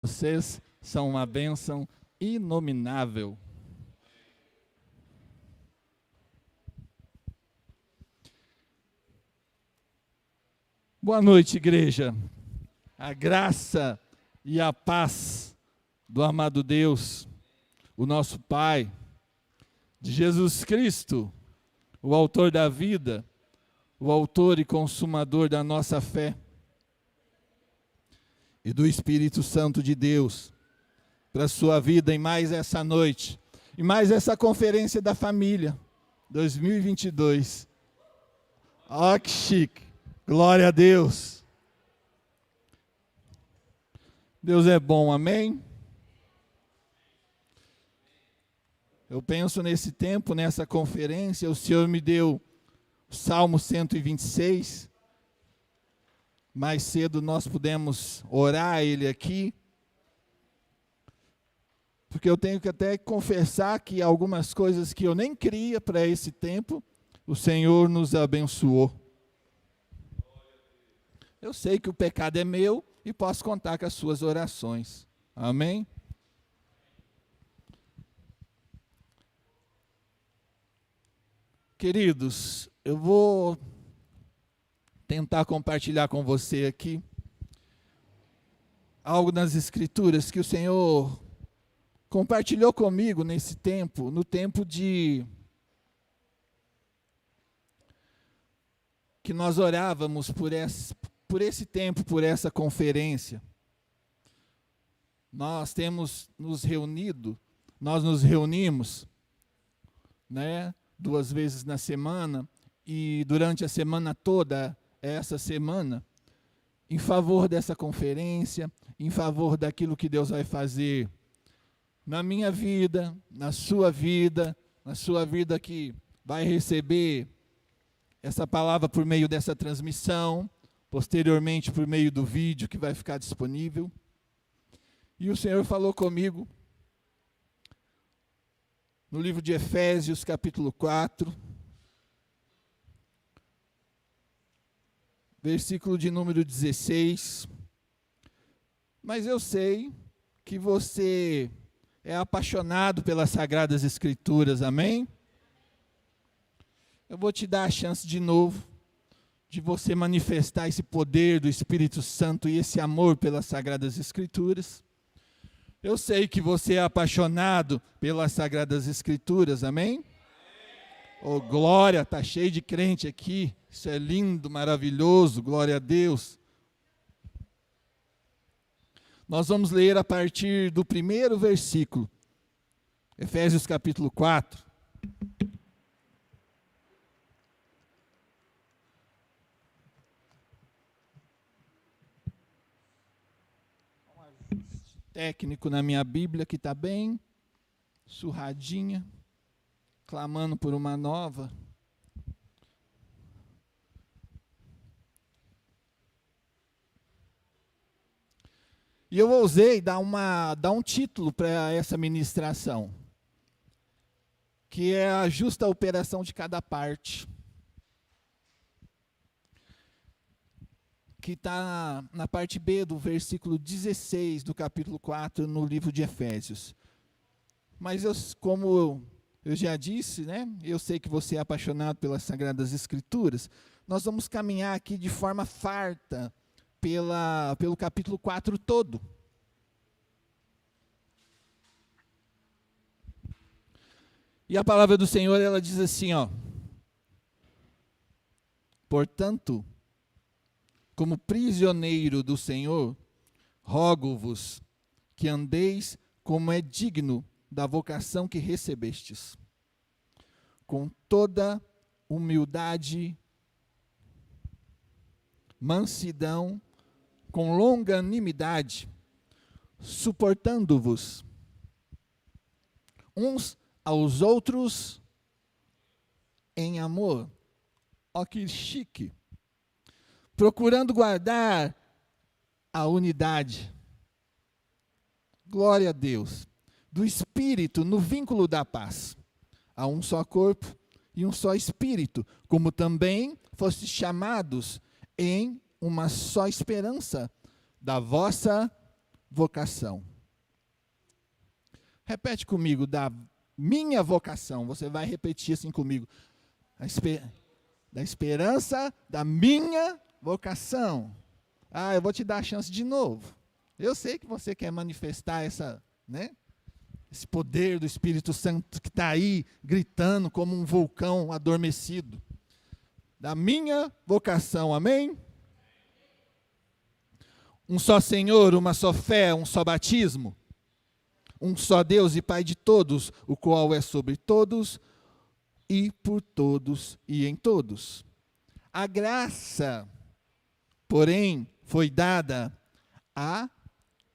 Vocês são uma bênção inominável. Boa noite, igreja. A graça e a paz do amado Deus, o nosso Pai, de Jesus Cristo, o autor da vida, o autor e consumador da nossa fé, e do Espírito Santo de Deus, para a sua vida em mais essa noite, e mais essa conferência da família, 2022. Ó, que chique! Glória a Deus! Deus é bom, amém? Eu penso nesse tempo, nessa conferência, o Senhor me deu o Salmo 126, mais cedo nós pudemos orar ele aqui, porque eu tenho que até confessar que algumas coisas que eu nem queria para esse tempo, o Senhor nos abençoou. Eu sei que o pecado é meu e posso contar com as suas orações. Amém? Queridos, eu vou tentar compartilhar com você aqui algo nas Escrituras que o Senhor compartilhou comigo nesse tempo, no tempo de que nós orávamos por esse tempo, por essa conferência. Nós nos reunimos, né, 2 vezes na semana, e durante a semana toda, essa semana, em favor dessa conferência, em favor daquilo que Deus vai fazer na minha vida, na sua vida que vai receber essa palavra por meio dessa transmissão, posteriormente por meio do vídeo que vai ficar disponível. E o Senhor falou comigo no livro de Efésios, capítulo 4, versículo de número 16. Mas eu sei que você é apaixonado pelas Sagradas Escrituras, amém? Eu vou te dar a chance de novo de você manifestar esse poder do Espírito Santo e esse amor pelas Sagradas Escrituras. Eu sei que você é apaixonado pelas Sagradas Escrituras, amém? Oh, glória, está cheio de crente aqui, isso é lindo, maravilhoso, glória a Deus. Nós vamos ler a partir do primeiro versículo, Efésios capítulo 4. Um ajuste técnico na minha Bíblia, que está bem surradinha, clamando por uma nova. E eu ousei dar um título para essa ministração, que é a justa operação de cada parte, que está na parte B do versículo 16 do capítulo 4, no livro de Efésios. Mas como eu já disse, né, eu sei que você é apaixonado pelas Sagradas Escrituras, nós vamos caminhar aqui de forma farta pelo capítulo 4 todo. E a palavra do Senhor, ela diz assim, ó: portanto, como prisioneiro do Senhor, rogo-vos que andeis como é digno da vocação que recebestes, com toda humildade, mansidão, com longanimidade, suportando-vos uns aos outros em amor. Ó, que chique! Procurando guardar a unidade, glória a Deus, do Espírito no vínculo da paz. Há um só corpo e um só Espírito, como também fostes chamados em uma só esperança da vossa vocação. Repete comigo, da minha vocação. Você vai repetir assim comigo. Da esperança da minha vocação. Eu vou te dar a chance de novo. Eu sei que você quer manifestar esse poder do Espírito Santo que está aí, gritando como um vulcão adormecido. Da minha vocação, amém? Um só Senhor, uma só fé, um só batismo. Um só Deus e Pai de todos, o qual é sobre todos e por todos e em todos. A graça, porém, foi dada a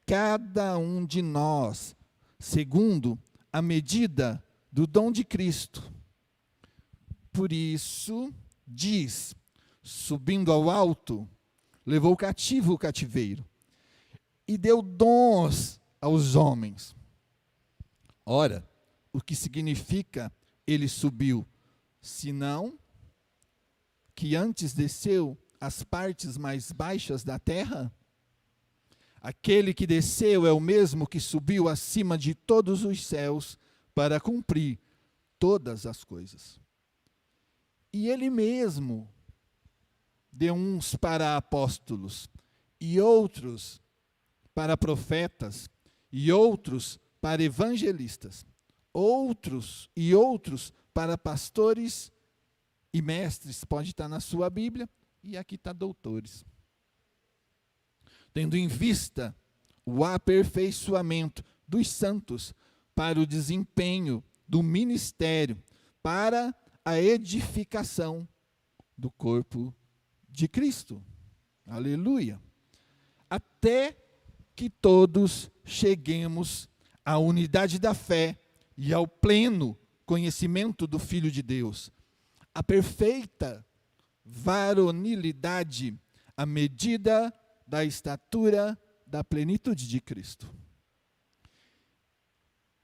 cada um de nós, segundo a medida do dom de Cristo. Por isso, diz, subindo ao alto, levou cativo o cativeiro e deu dons aos homens. Ora, o que significa ele subiu, senão que antes desceu às partes mais baixas da terra? Aquele que desceu é o mesmo que subiu acima de todos os céus para cumprir todas as coisas. E ele mesmo deu uns para apóstolos, e outros para profetas, e outros para evangelistas, outros para pastores e mestres, pode estar na sua Bíblia, e aqui está doutores. Tendo em vista o aperfeiçoamento dos santos para o desempenho do ministério, para a edificação do corpo de Cristo. Aleluia. Até que todos cheguemos à unidade da fé e ao pleno conhecimento do Filho de Deus, a perfeita varonilidade, à medida da estatura da plenitude de Cristo.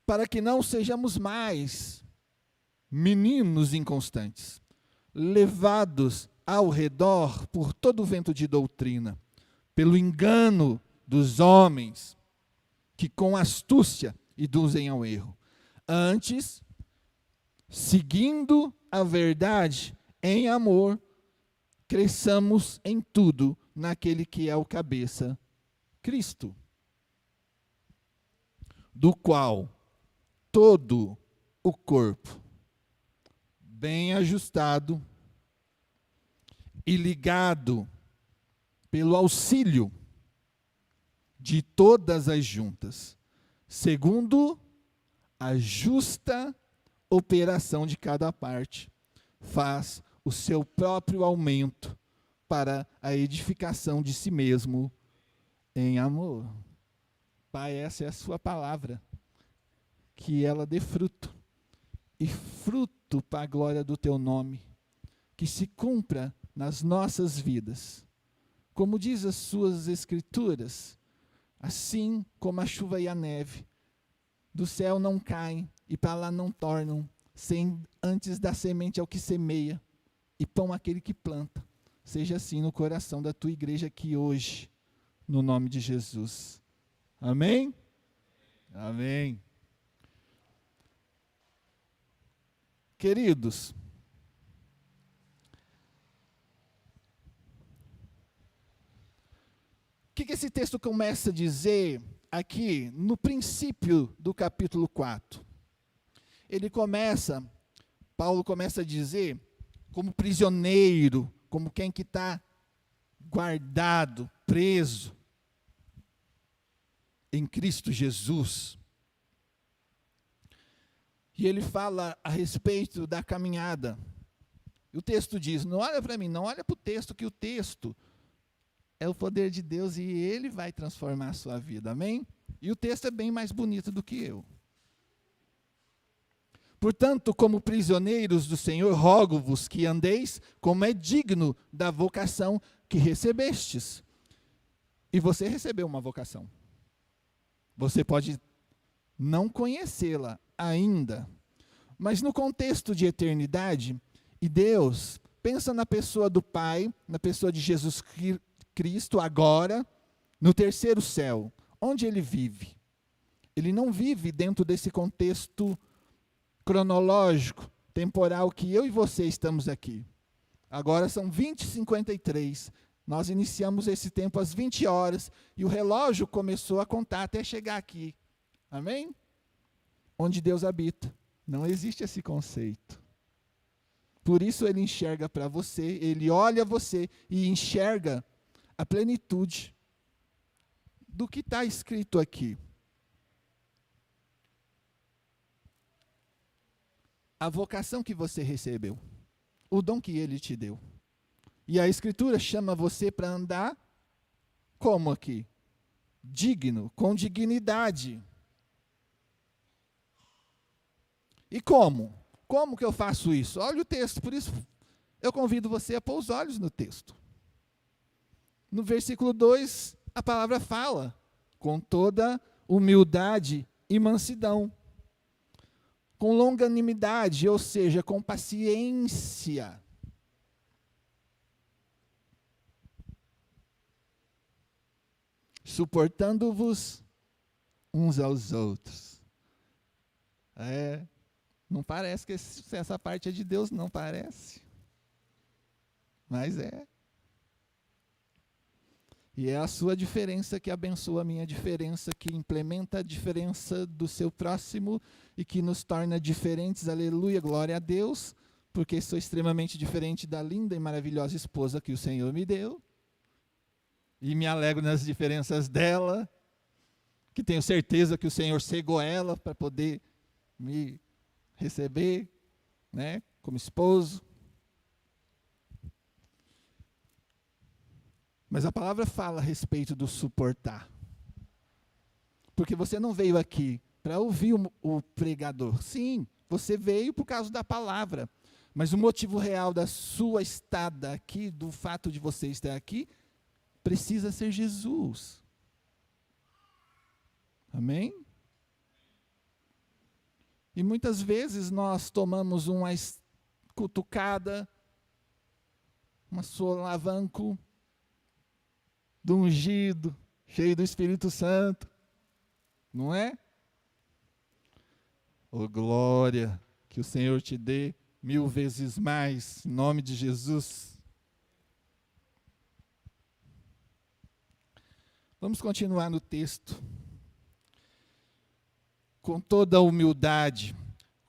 Para que não sejamos mais meninos inconstantes, levados ao redor por todo o vento de doutrina, pelo engano dos homens, que com astúcia induzem ao erro. Antes, seguindo a verdade em amor, cresçamos em tudo naquele que é o cabeça, Cristo, do qual todo o corpo, bem ajustado e ligado pelo auxílio de todas as juntas, segundo a justa operação de cada parte, faz o seu próprio aumento para a edificação de si mesmo em amor. Pai, essa é a sua palavra, que ela dê fruto, e fruto para a glória do teu nome, que se cumpra nas nossas vidas. Como diz as suas escrituras, assim como a chuva e a neve, do céu não caem e para lá não tornam, sem antes da semente ao que semeia, e pão aquele que planta. Seja assim no coração da tua igreja aqui hoje, no nome de Jesus. Amém? Amém. Queridos, o que esse texto começa a dizer aqui no princípio do capítulo 4? Paulo começa a dizer, como prisioneiro, como quem que está guardado, preso em Cristo Jesus. E ele fala a respeito da caminhada. E o texto diz, não olha para mim, não olha para o texto, que o texto é o poder de Deus e ele vai transformar a sua vida, amém? E o texto é bem mais bonito do que eu. Portanto, como prisioneiros do Senhor, rogo-vos que andeis como é digno da vocação que recebestes. E você recebeu uma vocação. Você pode não conhecê-la ainda, mas no contexto de eternidade, e Deus pensa na pessoa do Pai, na pessoa de Jesus Cristo agora, no terceiro céu, onde ele vive. Ele não vive dentro desse contexto cronológico, temporal que eu e você estamos aqui. Agora são 20h53. Nós iniciamos esse tempo às 20 horas e o relógio começou a contar até chegar aqui. Amém? Onde Deus habita. Não existe esse conceito. Por isso ele enxerga para você, ele olha você e enxerga a plenitude do que está escrito aqui. A vocação que você recebeu, o dom que ele te deu. E a Escritura chama você para andar como aqui? Digno, com dignidade. E como? Como que eu faço isso? Olha o texto, por isso eu convido você a pôr os olhos no texto. No versículo 2, a palavra fala, com toda humildade e mansidão, com longanimidade, ou seja, com paciência. Suportando-vos uns aos outros. Não parece que essa parte é de Deus, não parece. Mas é. E é a sua diferença que abençoa a minha diferença, que implementa a diferença do seu próximo e que nos torna diferentes. Aleluia, glória a Deus, porque sou extremamente diferente da linda e maravilhosa esposa que o Senhor me deu. E me alegro nas diferenças dela, que tenho certeza que o Senhor cegou ela para poder me receber, né, como esposo. Mas a palavra fala a respeito do suportar. Porque você não veio aqui para ouvir o pregador. Sim, você veio por causa da palavra. Mas o motivo real da sua estada aqui, do fato de você estar aqui, precisa ser Jesus. Amém? E muitas vezes nós tomamos uma cutucada, uma solavanco do ungido, cheio do Espírito Santo. Não é? Oh, glória, que o Senhor te dê 1000 vezes mais, em nome de Jesus. Vamos continuar no texto. Com toda a humildade.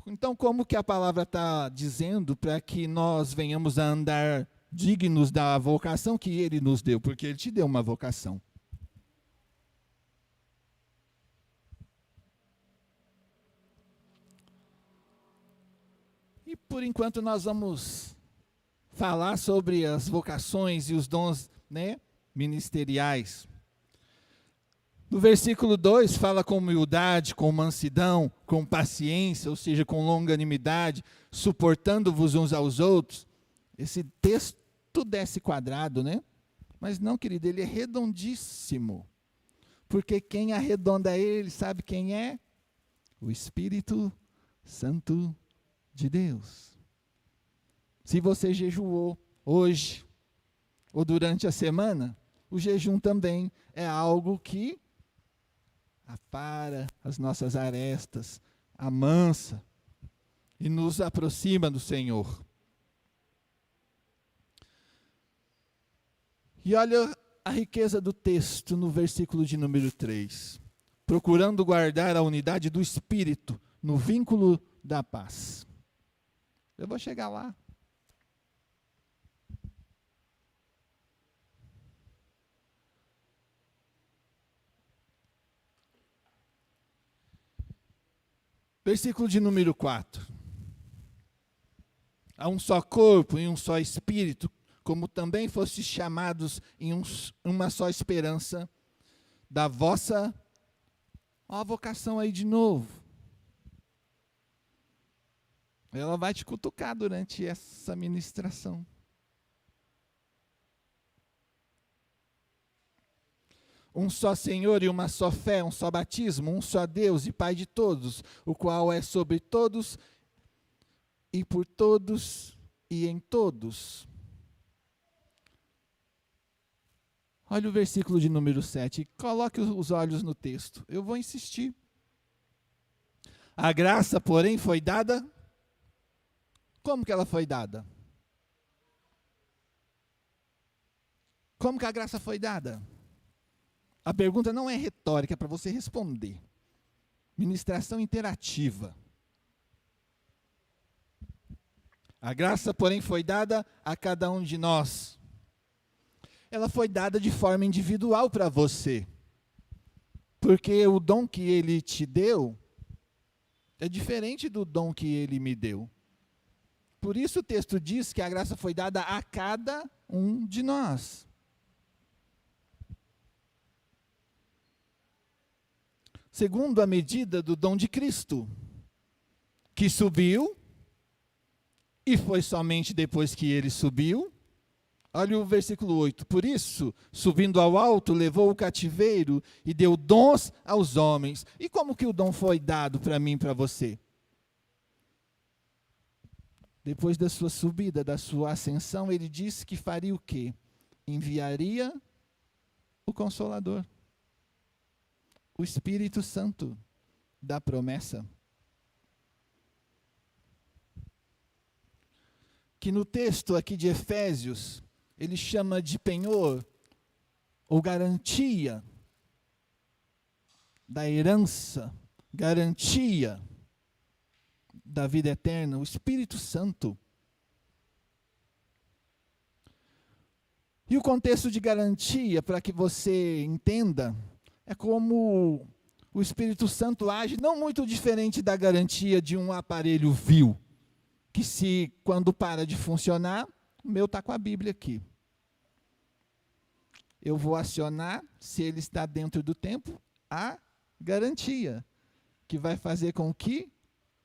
Então, como que a palavra está dizendo para que nós venhamos a andar dignos da vocação que Ele nos deu? Porque Ele te deu uma vocação. E por enquanto nós vamos falar sobre as vocações e os dons, né, ministeriais. No versículo 2 fala com humildade, com mansidão, com paciência, ou seja, com longanimidade, suportando-vos uns aos outros. Esse texto desce quadrado, né? Mas não, querido, ele é redondíssimo. Porque quem arredonda ele, sabe quem é? O Espírito Santo de Deus. Se você jejuou hoje, ou durante a semana, o jejum também é algo que apara as nossas arestas, amansa e nos aproxima do Senhor. E olha a riqueza do texto no versículo de número 3. Procurando guardar a unidade do Espírito no vínculo da paz. Eu vou chegar lá. Versículo de número 4. Há um só corpo e um só espírito, como também fostes chamados em uma só esperança da vossa... Ó a vocação aí de novo. Ela vai te cutucar durante essa ministração. Um só Senhor e uma só fé, um só batismo, um só Deus e Pai de todos, o qual é sobre todos e por todos e em todos. Olha o versículo de número 7. Coloque os olhos no texto. Eu vou insistir. A graça, porém, foi dada. Como que ela foi dada? Como que a graça foi dada? A pergunta não é retórica, é para você responder. Ministração interativa. A graça, porém, foi dada a cada um de nós. Ela foi dada de forma individual para você. Porque o dom que ele te deu é diferente do dom que ele me deu. Por isso o texto diz que a graça foi dada a cada um de nós. Segundo a medida do dom de Cristo, que subiu, e foi somente depois que ele subiu. Olha o versículo 8. Por isso, subindo ao alto, levou o cativeiro e deu dons aos homens. E como que o dom foi dado para mim e para você? Depois da sua subida, da sua ascensão, ele disse que faria o quê? Enviaria o Consolador. O Espírito Santo da promessa. Que no texto aqui de Efésios, ele chama de penhor, ou garantia da herança, garantia da vida eterna, o Espírito Santo. E o contexto de garantia, para que você entenda, é como o Espírito Santo age, não muito diferente da garantia de um aparelho vil, que se, quando para de funcionar, o meu está com a Bíblia aqui. Eu vou acionar, se ele está dentro do tempo, a garantia, que vai fazer com que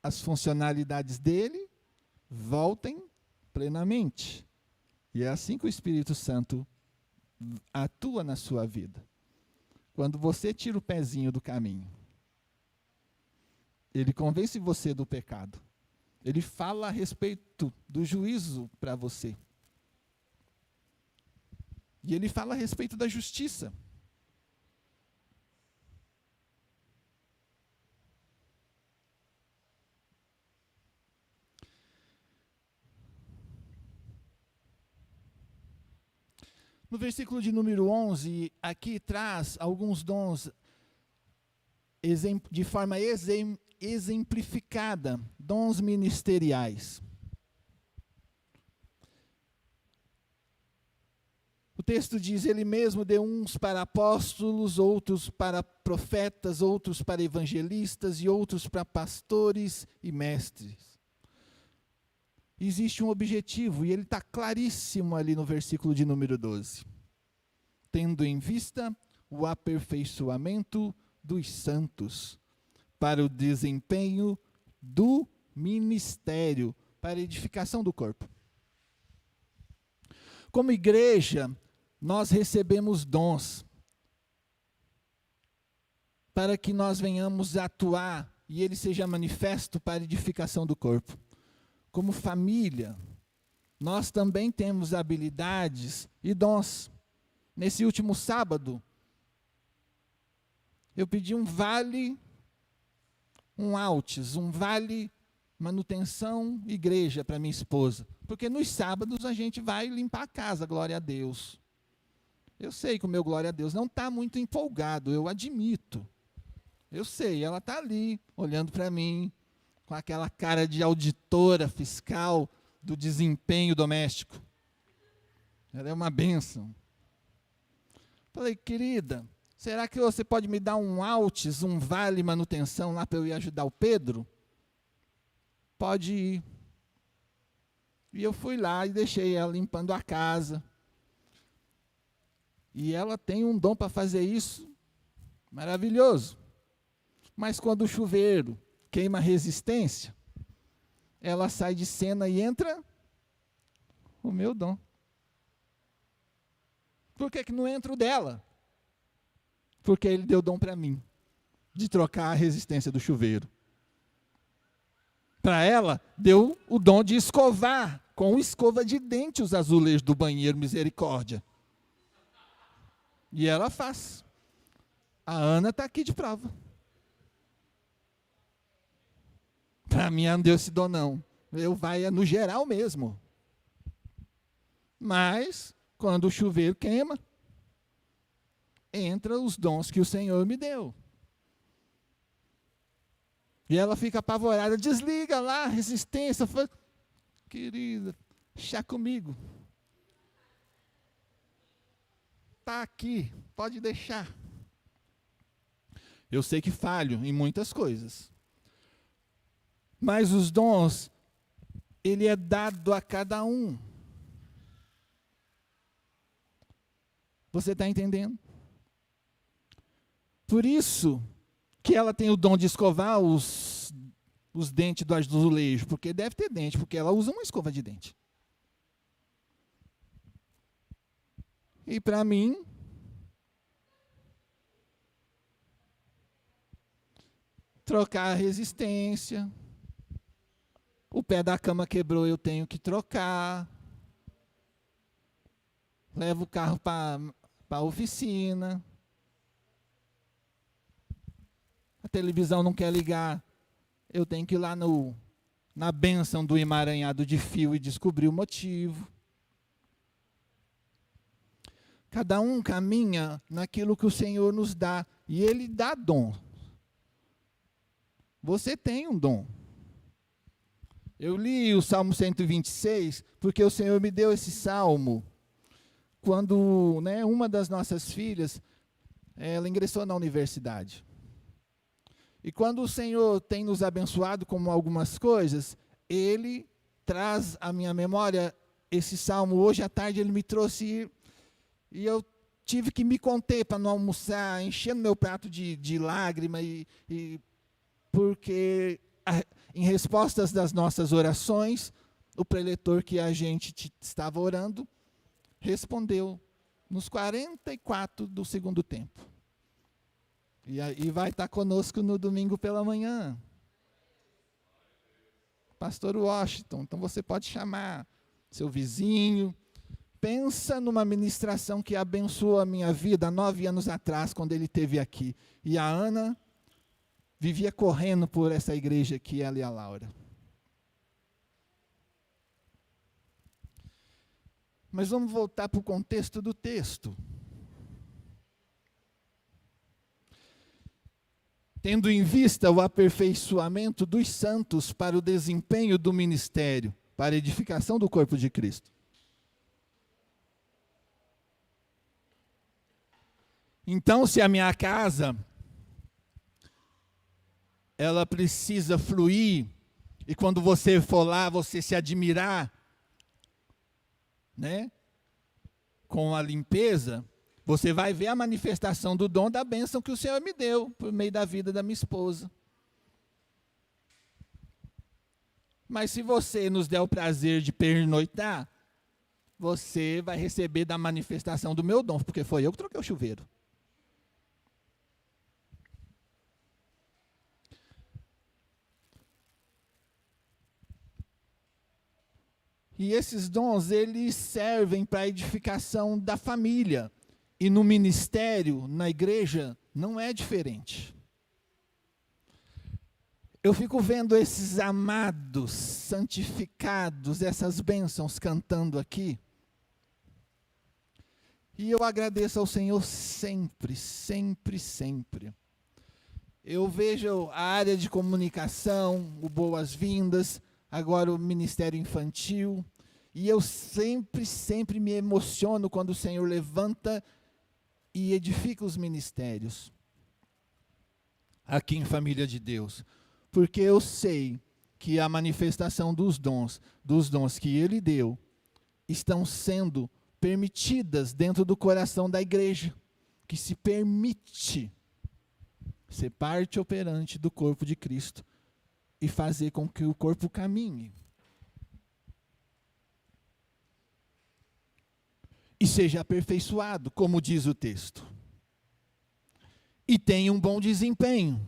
as funcionalidades dele voltem plenamente. E é assim que o Espírito Santo atua na sua vida. Quando você tira o pezinho do caminho, ele convence você do pecado. Ele fala a respeito do juízo para você. E ele fala a respeito da justiça. No versículo de número 11, aqui traz alguns dons de forma exemplificada, dons ministeriais. O texto diz, ele mesmo deu uns para apóstolos, outros para profetas, outros para evangelistas e outros para pastores e mestres. Existe um objetivo, e ele está claríssimo ali no versículo de número 12. Tendo em vista o aperfeiçoamento dos santos, para o desempenho do ministério, para a edificação do corpo. Como igreja, nós recebemos dons, para que nós venhamos atuar, e ele seja manifesto para a edificação do corpo. Como família, nós também temos habilidades e dons. Nesse último sábado, eu pedi um vale, um Altes, um vale manutenção igreja para minha esposa. Porque nos sábados a gente vai limpar a casa, glória a Deus. Eu sei que o meu glória a Deus não está muito empolgado, eu admito. Eu sei, ela está ali, olhando para mim, com aquela cara de auditora fiscal do desempenho doméstico. Ela é uma bênção. Falei, querida, será que você pode me dar um Altes, um vale manutenção lá para eu ir ajudar o Pedro? Pode ir. E eu fui lá e deixei ela limpando a casa. E ela tem um dom para fazer isso maravilhoso. Mas quando o chuveiro queima a resistência, ela sai de cena e entra o meu dom. Por que não entra o dela? Porque ele deu dom para mim, de trocar a resistência do chuveiro. Para ela, deu o dom de escovar com escova de dente os azulejos do banheiro, misericórdia. E ela faz. A Ana está aqui de prova. Para mim, não deu esse dom, não. Eu vai no geral mesmo. Mas, quando o chuveiro queima, entra os dons que o Senhor me deu. E ela fica apavorada, desliga lá a resistência. Fala, querida, chá comigo. Está aqui, pode deixar. Eu sei que falho em muitas coisas. Mas os dons, ele é dado a cada um. Você está entendendo? Por isso que ela tem o dom de escovar os dentes do azulejo, porque deve ter dente, porque ela usa uma escova de dente. E para mim, trocar a resistência, o pé da cama quebrou, eu tenho que trocar, levo o carro para a oficina, a televisão não quer ligar, eu tenho que ir lá na bênção do emaranhado de fio e descobrir o motivo. Cada um caminha naquilo que o Senhor nos dá, e Ele dá dom. Você tem um dom. Eu li o Salmo 126, porque o Senhor me deu esse salmo, quando uma das nossas filhas, ela ingressou na universidade. E quando o Senhor tem nos abençoado com algumas coisas, Ele traz à minha memória esse salmo. Hoje à tarde Ele me trouxe, e eu tive que me conter para não almoçar, enchendo meu prato de lágrima, porque em respostas das nossas orações, o preletor que a gente estava orando, respondeu nos 44 do segundo tempo. E vai estar conosco no domingo pela manhã. Pastor Washington, então você pode chamar seu vizinho. Pensa numa ministração que abençoou a minha vida há 9 anos atrás, quando ele esteve aqui. E a Ana vivia correndo por essa igreja aqui, ela e a Laura. Mas vamos voltar para o contexto do texto. Tendo em vista o aperfeiçoamento dos santos para o desempenho do ministério, para a edificação do corpo de Cristo. Então, se a minha casa, ela precisa fluir, e quando você for lá, você se admirar, com a limpeza, você vai ver a manifestação do dom da bênção que o Senhor me deu, por meio da vida da minha esposa. Mas se você nos der o prazer de pernoitar, você vai receber da manifestação do meu dom, porque foi eu que troquei o chuveiro. E esses dons, eles servem para a edificação da família. E no ministério, na igreja, não é diferente. Eu fico vendo esses amados, santificados, essas bênçãos cantando aqui. E eu agradeço ao Senhor sempre, sempre, sempre. Eu vejo a área de comunicação, o Boas-Vindas, agora o Ministério Infantil, e eu sempre, sempre me emociono quando o Senhor levanta e edifica os ministérios aqui em Família de Deus, porque eu sei que a manifestação dos dons que Ele deu, estão sendo permitidas dentro do coração da igreja, que se permite ser parte operante do corpo de Cristo e fazer com que o corpo caminhe. E seja aperfeiçoado, como diz o texto. E tenha um bom desempenho,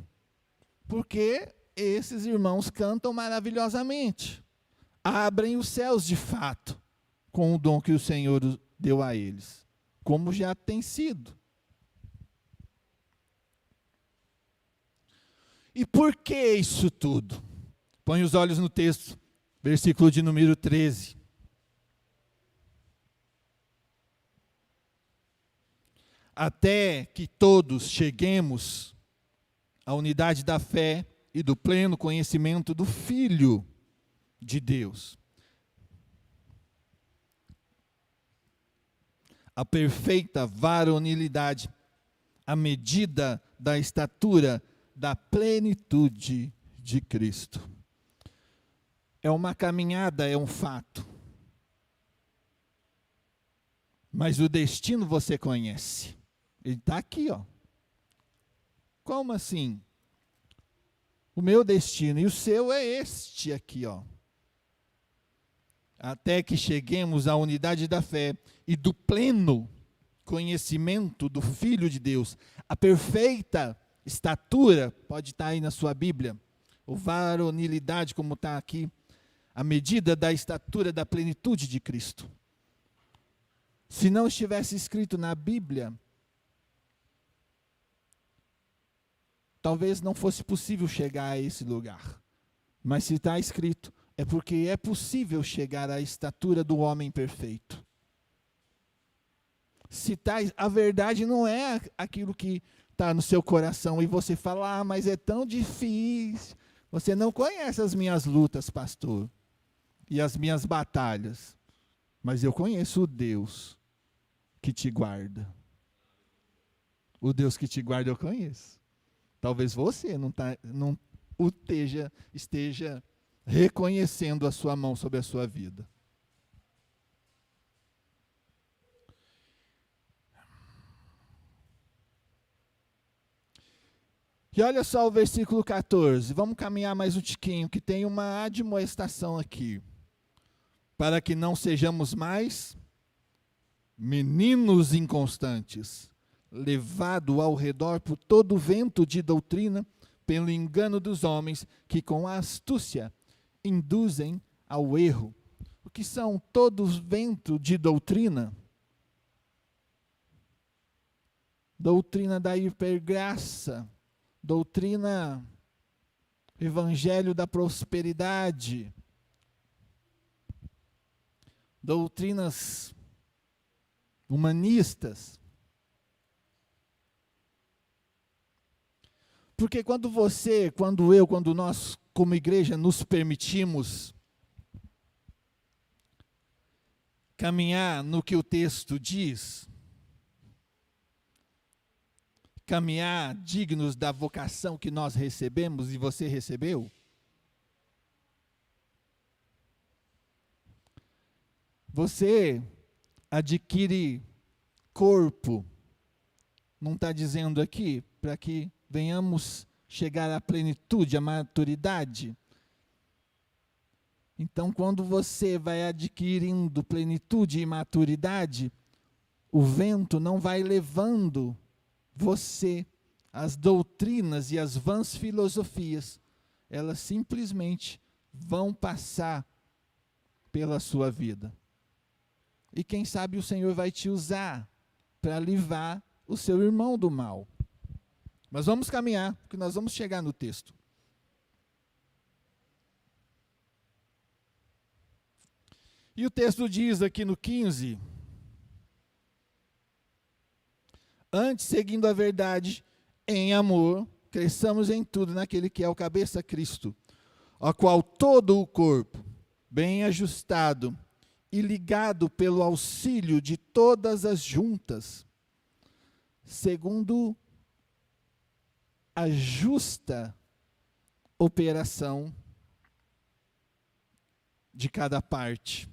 porque esses irmãos cantam maravilhosamente. Abrem os céus de fato, com o dom que o Senhor deu a eles, como já tem sido E por que isso tudo? Põe os olhos no texto, versículo de número 13. Até que todos cheguemos à unidade da fé e do pleno conhecimento do Filho de Deus. A perfeita varonilidade, a medida da estatura da plenitude de Cristo. É uma caminhada, é um fato. Mas o destino você conhece. Ele está aqui, ó. Como assim? O meu destino e o seu é este aqui, ó. Até que cheguemos à unidade da fé e do pleno conhecimento do Filho de Deus, a perfeita estatura, pode estar aí na sua Bíblia, ou varonilidade, como está aqui, a medida da estatura da plenitude de Cristo. Se não estivesse escrito na Bíblia, talvez não fosse possível chegar a esse lugar. Mas se está escrito, é porque é possível chegar à estatura do homem perfeito. Se tá, a verdade não é aquilo que está no seu coração e você fala, mas é tão difícil. Você não conhece as minhas lutas, pastor, e as minhas batalhas. Mas eu conheço o Deus que te guarda. O Deus que te guarda eu conheço. Talvez você não esteja reconhecendo a sua mão sobre a sua vida. E olha só o versículo 14. Vamos caminhar mais um tiquinho, que tem uma admoestação aqui. Para que não sejamos mais meninos inconstantes, levado ao redor por todo vento de doutrina, pelo engano dos homens, que com astúcia induzem ao erro. O que são todos vento de doutrina? Doutrina da hipergraça, doutrina evangelho da prosperidade, doutrinas humanistas. Porque quando você, quando eu, quando nós, como igreja, nos permitimos caminhar no que o texto diz, caminhar dignos da vocação que nós recebemos e você recebeu, você adquire corpo, não está dizendo aqui, para que venhamos chegar à plenitude, à maturidade. Então, quando você vai adquirindo plenitude e maturidade, o vento não vai levando você, as doutrinas e as vãs filosofias, elas simplesmente vão passar pela sua vida. E quem sabe o Senhor vai te usar para livrar o seu irmão do mal. Mas vamos caminhar, porque nós vamos chegar no texto. E o texto diz aqui no 15: antes, seguindo a verdade, em amor, cresçamos em tudo naquele que é o cabeça, Cristo, ao qual todo o corpo, bem ajustado e ligado pelo auxílio de todas as juntas, segundo a justa operação de cada parte,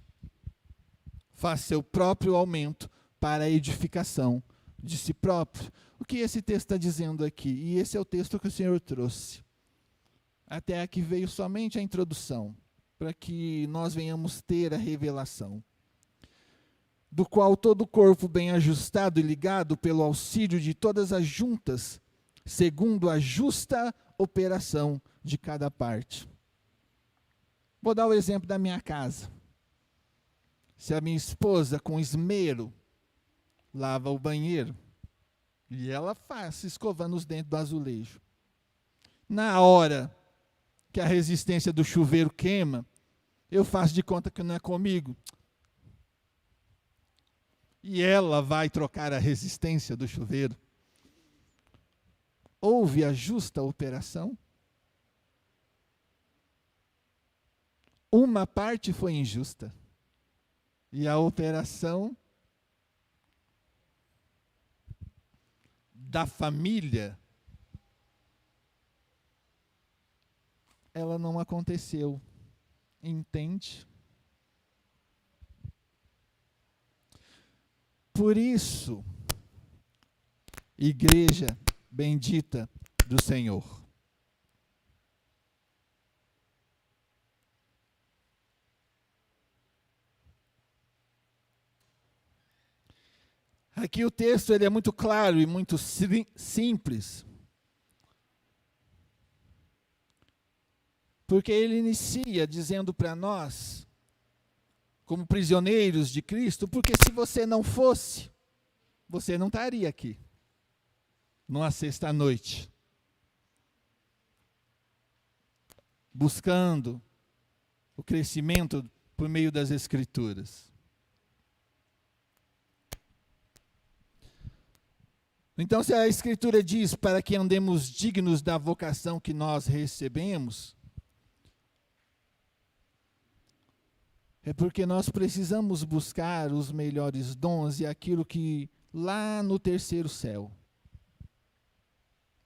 faz seu próprio aumento para a edificação de si próprio. O que esse texto está dizendo aqui? E esse é o texto que o Senhor trouxe. Até aqui veio somente a introdução, para que nós venhamos ter a revelação. Do qual todo o corpo bem ajustado e ligado pelo auxílio de todas as juntas, segundo a justa operação de cada parte. Vou dar o exemplo da minha casa. Se a minha esposa, com esmero, lava o banheiro, e ela faz, escovando os dentes do azulejo. Na hora que a resistência do chuveiro queima, eu faço de conta que não é comigo. E ela vai trocar a resistência do chuveiro. Houve a justa operação? Uma parte foi injusta. E a operação da família, ela não aconteceu. Entende? Por isso, igreja bendita do Senhor, aqui o texto ele é muito claro e muito simples, porque ele inicia dizendo para nós, como prisioneiros de Cristo, porque se você não fosse, você não estaria aqui, numa sexta-noite, buscando o crescimento por meio das Escrituras. Então, se a Escritura diz para que andemos dignos da vocação que nós recebemos, é porque nós precisamos buscar os melhores dons e aquilo que lá no terceiro céu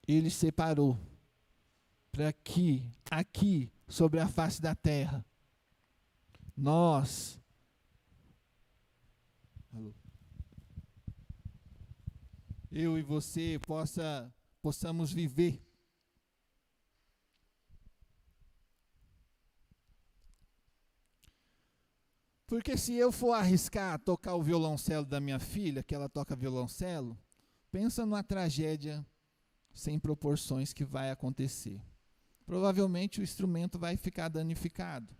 Ele separou para que aqui, sobre a face da terra, nós eu e você possamos viver. Porque se eu for arriscar tocar o violoncelo da minha filha, que ela toca violoncelo, pensa numa tragédia sem proporções que vai acontecer. Provavelmente o instrumento vai ficar danificado.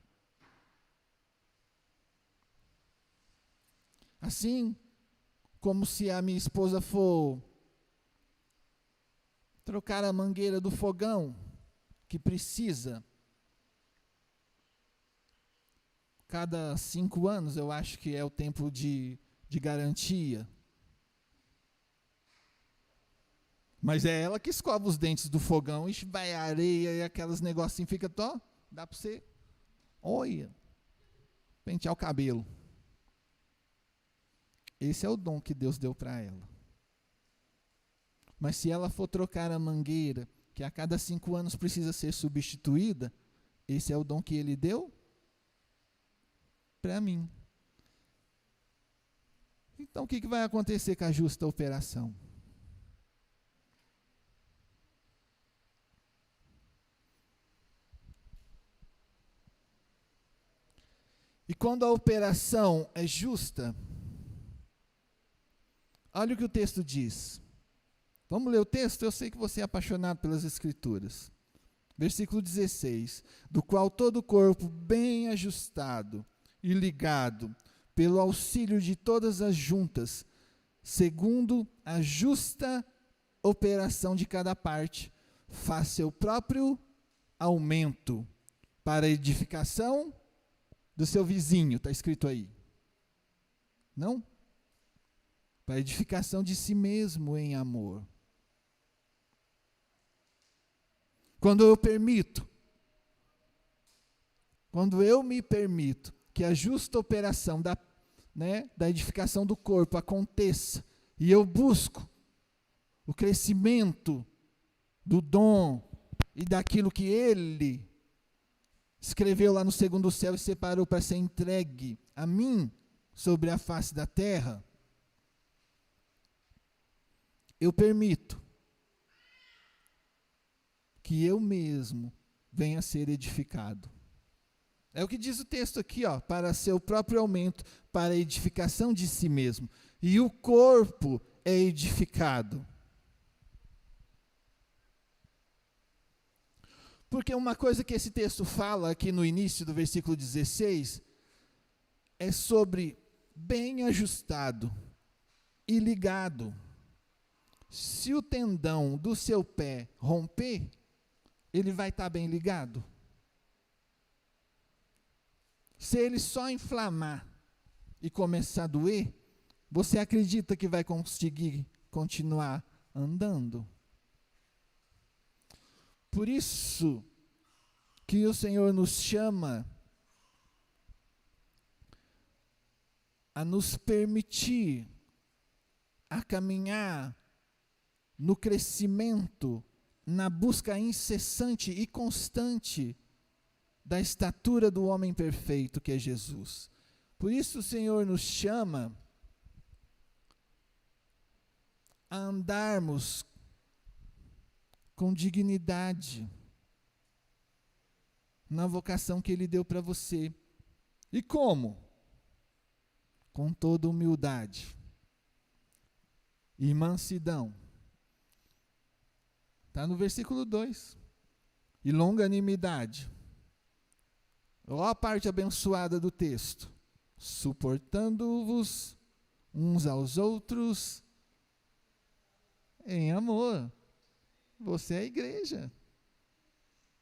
Assim como se a minha esposa for trocar a mangueira do fogão, que precisa, cada 5 anos, eu acho que é o tempo de garantia. Mas é ela que escova os dentes do fogão e vai a areia e aqueles negocinhos, fica dá para você, olha, pentear o cabelo. Esse é o dom que Deus deu para ela. Mas se ela for trocar a mangueira, que a cada 5 anos precisa ser substituída, esse é o dom que Ele deu para mim. Então o que vai acontecer com a justa operação? E quando a operação é justa, olha o que o texto diz. Vamos ler o texto? Eu sei que você é apaixonado pelas Escrituras. Versículo 16. Do qual todo o corpo bem ajustado e ligado, pelo auxílio de todas as juntas, segundo a justa operação de cada parte, faz seu próprio aumento para a edificação do seu vizinho, está escrito aí. Não? Para a edificação de si mesmo em amor. Quando eu me permito que a justa operação da edificação do corpo aconteça, e eu busco o crescimento do dom e daquilo que Ele escreveu lá no segundo céu e separou para ser entregue a mim sobre a face da terra, eu permito que eu mesmo venha a ser edificado. É o que diz o texto aqui, para seu próprio aumento, para a edificação de si mesmo. E o corpo é edificado. Porque uma coisa que esse texto fala aqui no início do versículo 16 é sobre bem ajustado e ligado. Se o tendão do seu pé romper, ele vai estar bem ligado? Se ele só inflamar e começar a doer, você acredita que vai conseguir continuar andando? Por isso que o Senhor nos chama a nos permitir a caminhar no crescimento, na busca incessante e constante da estatura do homem perfeito que é Jesus. Por isso o Senhor nos chama a andarmos com dignidade na vocação que Ele deu para você. E como? Com toda humildade e mansidão. Está no versículo 2. E longanimidade. Olha a parte abençoada do texto. Suportando-vos uns aos outros em amor. Você é a igreja.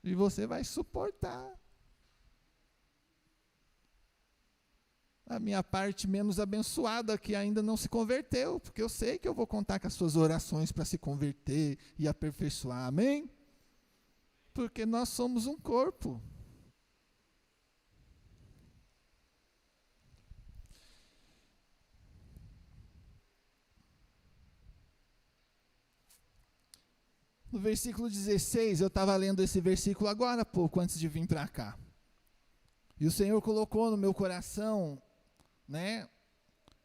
E você vai suportar. A minha parte menos abençoada que ainda não se converteu, porque eu sei que eu vou contar com as suas orações para se converter e aperfeiçoar, amém? Porque nós somos um corpo. No versículo 16, eu estava lendo esse versículo agora há pouco, antes de vir para cá. E o Senhor colocou no meu coração,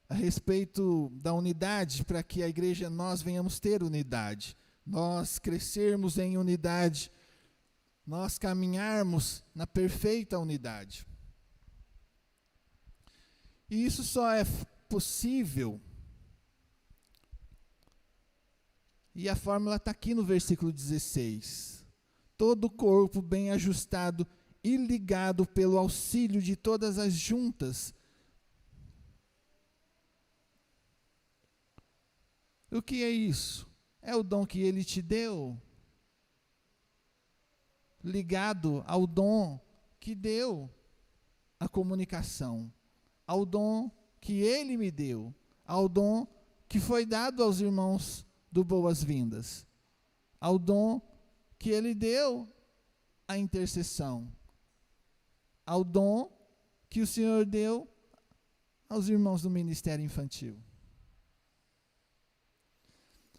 a respeito da unidade, para que a igreja, nós venhamos ter unidade, nós crescermos em unidade, nós caminharmos na perfeita unidade. E isso só é possível, e a fórmula está aqui no versículo 16. Todo o corpo bem ajustado e ligado pelo auxílio de todas as juntas. O que é isso? É o dom que Ele te deu, ligado ao dom que deu a comunicação, ao dom que Ele me deu, ao dom que foi dado aos irmãos do Boas-Vindas, ao dom que Ele deu a intercessão, ao dom que o Senhor deu aos irmãos do Ministério Infantil.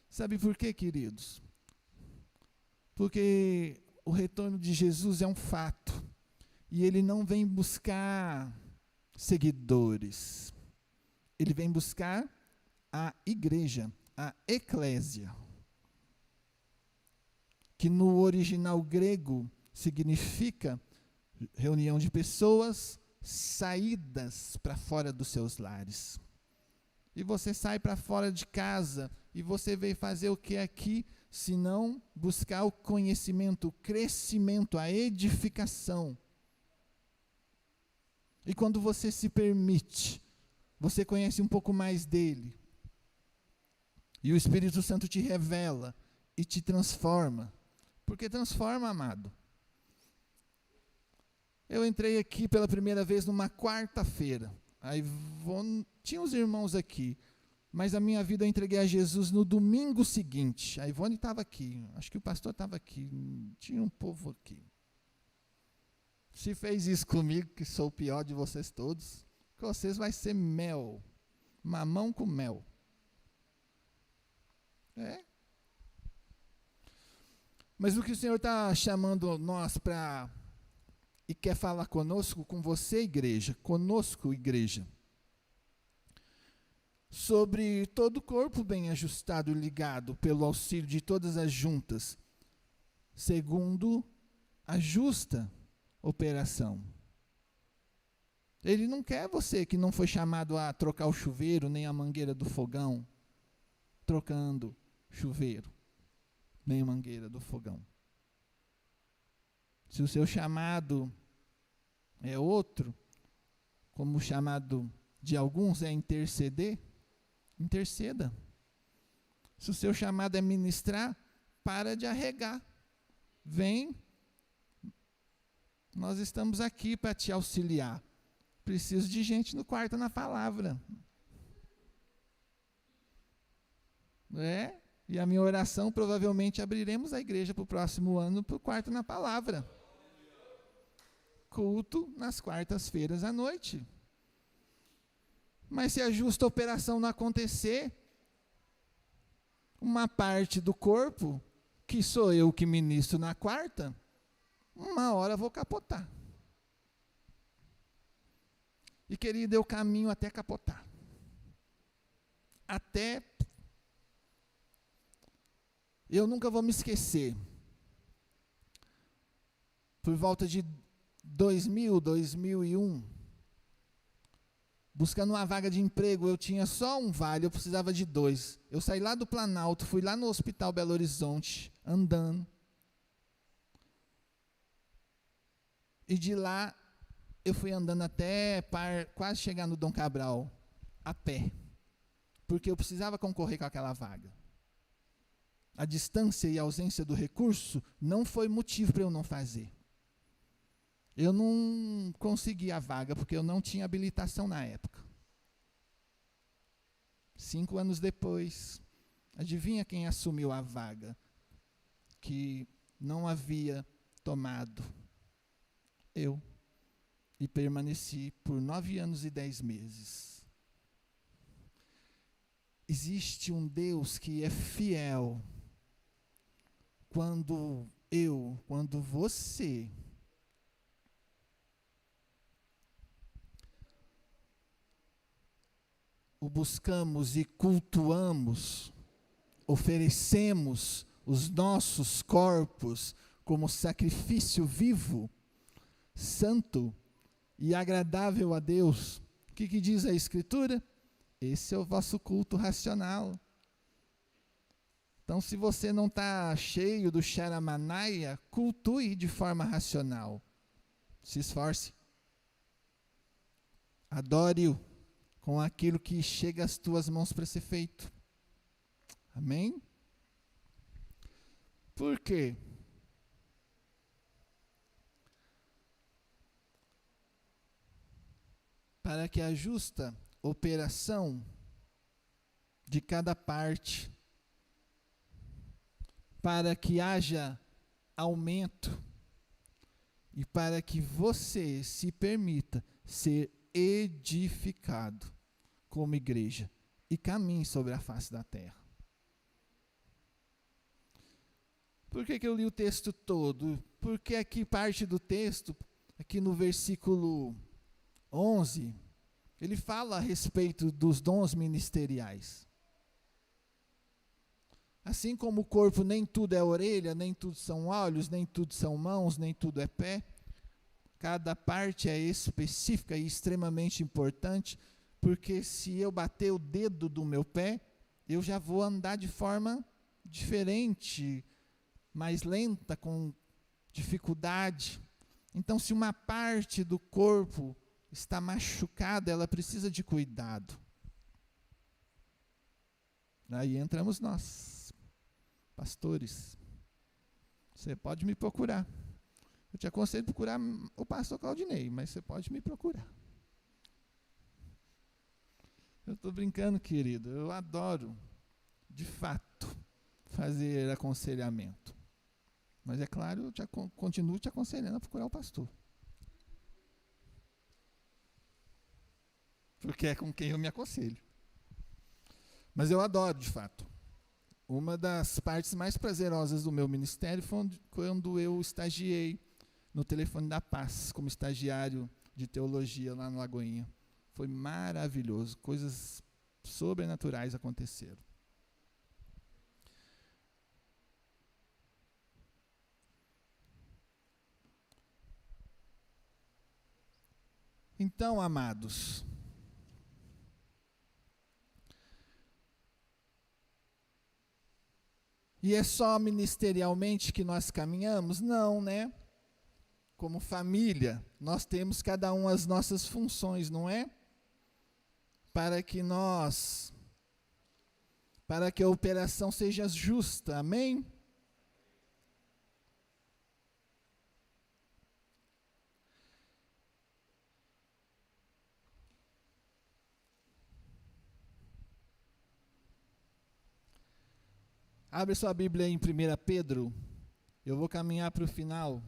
Sabe por quê, queridos? Porque o retorno de Jesus é um fato. E Ele não vem buscar seguidores. Ele vem buscar a igreja, a eclésia. Que no original grego significa reunião de pessoas saídas para fora dos seus lares. E você sai para fora de casa e você veio fazer o que aqui, se não buscar o conhecimento, o crescimento, a edificação. E quando você se permite, você conhece um pouco mais dele. E o Espírito Santo te revela e te transforma. Porque transforma, amado. Eu entrei aqui pela primeira vez numa quarta-feira. Aí tinha uns irmãos aqui, mas a minha vida eu entreguei a Jesus no domingo seguinte. A Ivone estava aqui, acho que o pastor estava aqui, tinha um povo aqui. Se fez isso comigo, que sou o pior de vocês todos, com vocês vai ser mel, mamão com mel. Mas o que o Senhor está chamando nós para... e quer falar conosco, com você, igreja, conosco, igreja, sobre todo o corpo bem ajustado e ligado pelo auxílio de todas as juntas, segundo a justa operação. Ele não quer você que não foi chamado a trocar o chuveiro, nem a mangueira do fogão, trocando chuveiro, nem a mangueira do fogão. Se o seu chamado é outro, como o chamado de alguns é interceder, interceda. Se o seu chamado é ministrar, para de arregar. Vem Nós estamos aqui para te auxiliar. Preciso de gente no quarto na palavra. E a minha oração, provavelmente abriremos a igreja para o próximo ano para o quarto na palavra. Culto nas quartas-feiras à noite. Mas se a justa operação não acontecer, uma parte do corpo, que sou eu que ministro na quarta, uma hora vou capotar. E querido, eu caminho até capotar. Eu nunca vou me esquecer. Por volta de 2000, 2001, buscando uma vaga de emprego, eu tinha só um vale, eu precisava de 2. Eu saí lá do Planalto, fui lá no Hospital Belo Horizonte, andando. E de lá, eu fui andando até quase chegar no Dom Cabral, a pé. Porque eu precisava concorrer com aquela vaga. A distância e a ausência do recurso não foi motivo para eu não fazer. Eu não consegui a vaga porque eu não tinha habilitação na época. 5 anos depois, adivinha quem assumiu a vaga que não havia tomado? Eu. E permaneci por 9 anos e 10 meses. Existe um Deus que é fiel quando você o buscamos e cultuamos, oferecemos os nossos corpos como sacrifício vivo, santo e agradável a Deus. O que diz a Escritura? Esse é o vosso culto racional. Então, se você não está cheio do Sharamanaia, cultue de forma racional. Se esforce. Adore-o com aquilo que chega às tuas mãos para ser feito. Amém? Por quê? Para que a justa operação de cada parte, para que haja aumento e para que você se permita ser edificado como igreja e caminhe sobre a face da terra. Por que eu li o texto todo? Porque aqui parte do texto, aqui no versículo 11, ele fala a respeito dos dons ministeriais. Assim como o corpo nem tudo é orelha, nem tudo são olhos, nem tudo são mãos, nem tudo é pé, cada parte é específica e extremamente importante, porque se eu bater o dedo do meu pé, eu já vou andar de forma diferente, mais lenta, com dificuldade. Então, se uma parte do corpo está machucada, ela precisa de cuidado. Aí entramos nós, pastores. Você pode me procurar. Eu te aconselho a procurar o pastor Claudinei, mas você pode me procurar. Eu estou brincando, querido. Eu adoro, de fato, fazer aconselhamento. Mas é claro, eu continuo te aconselhando a procurar o pastor. Porque é com quem eu me aconselho. Mas eu adoro, de fato. Uma das partes mais prazerosas do meu ministério foi quando eu estagiei no Telefone da Paz, como estagiário de teologia lá no Lagoinha. Foi maravilhoso, coisas sobrenaturais aconteceram. Então, amados, e é só ministerialmente que nós caminhamos? Não, né? Como família, nós temos cada um as nossas funções, não é? Para que a operação seja justa, amém? Abre sua Bíblia em 1 Pedro. Eu vou caminhar para o final.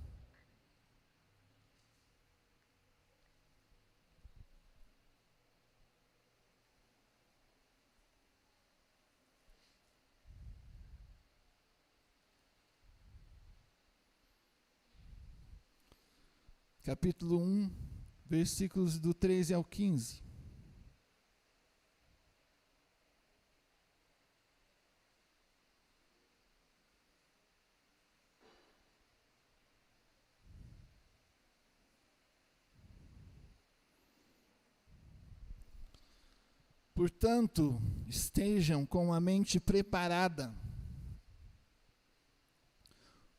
Capítulo 1, versículos do 13 ao 15. Portanto, estejam com a mente preparada,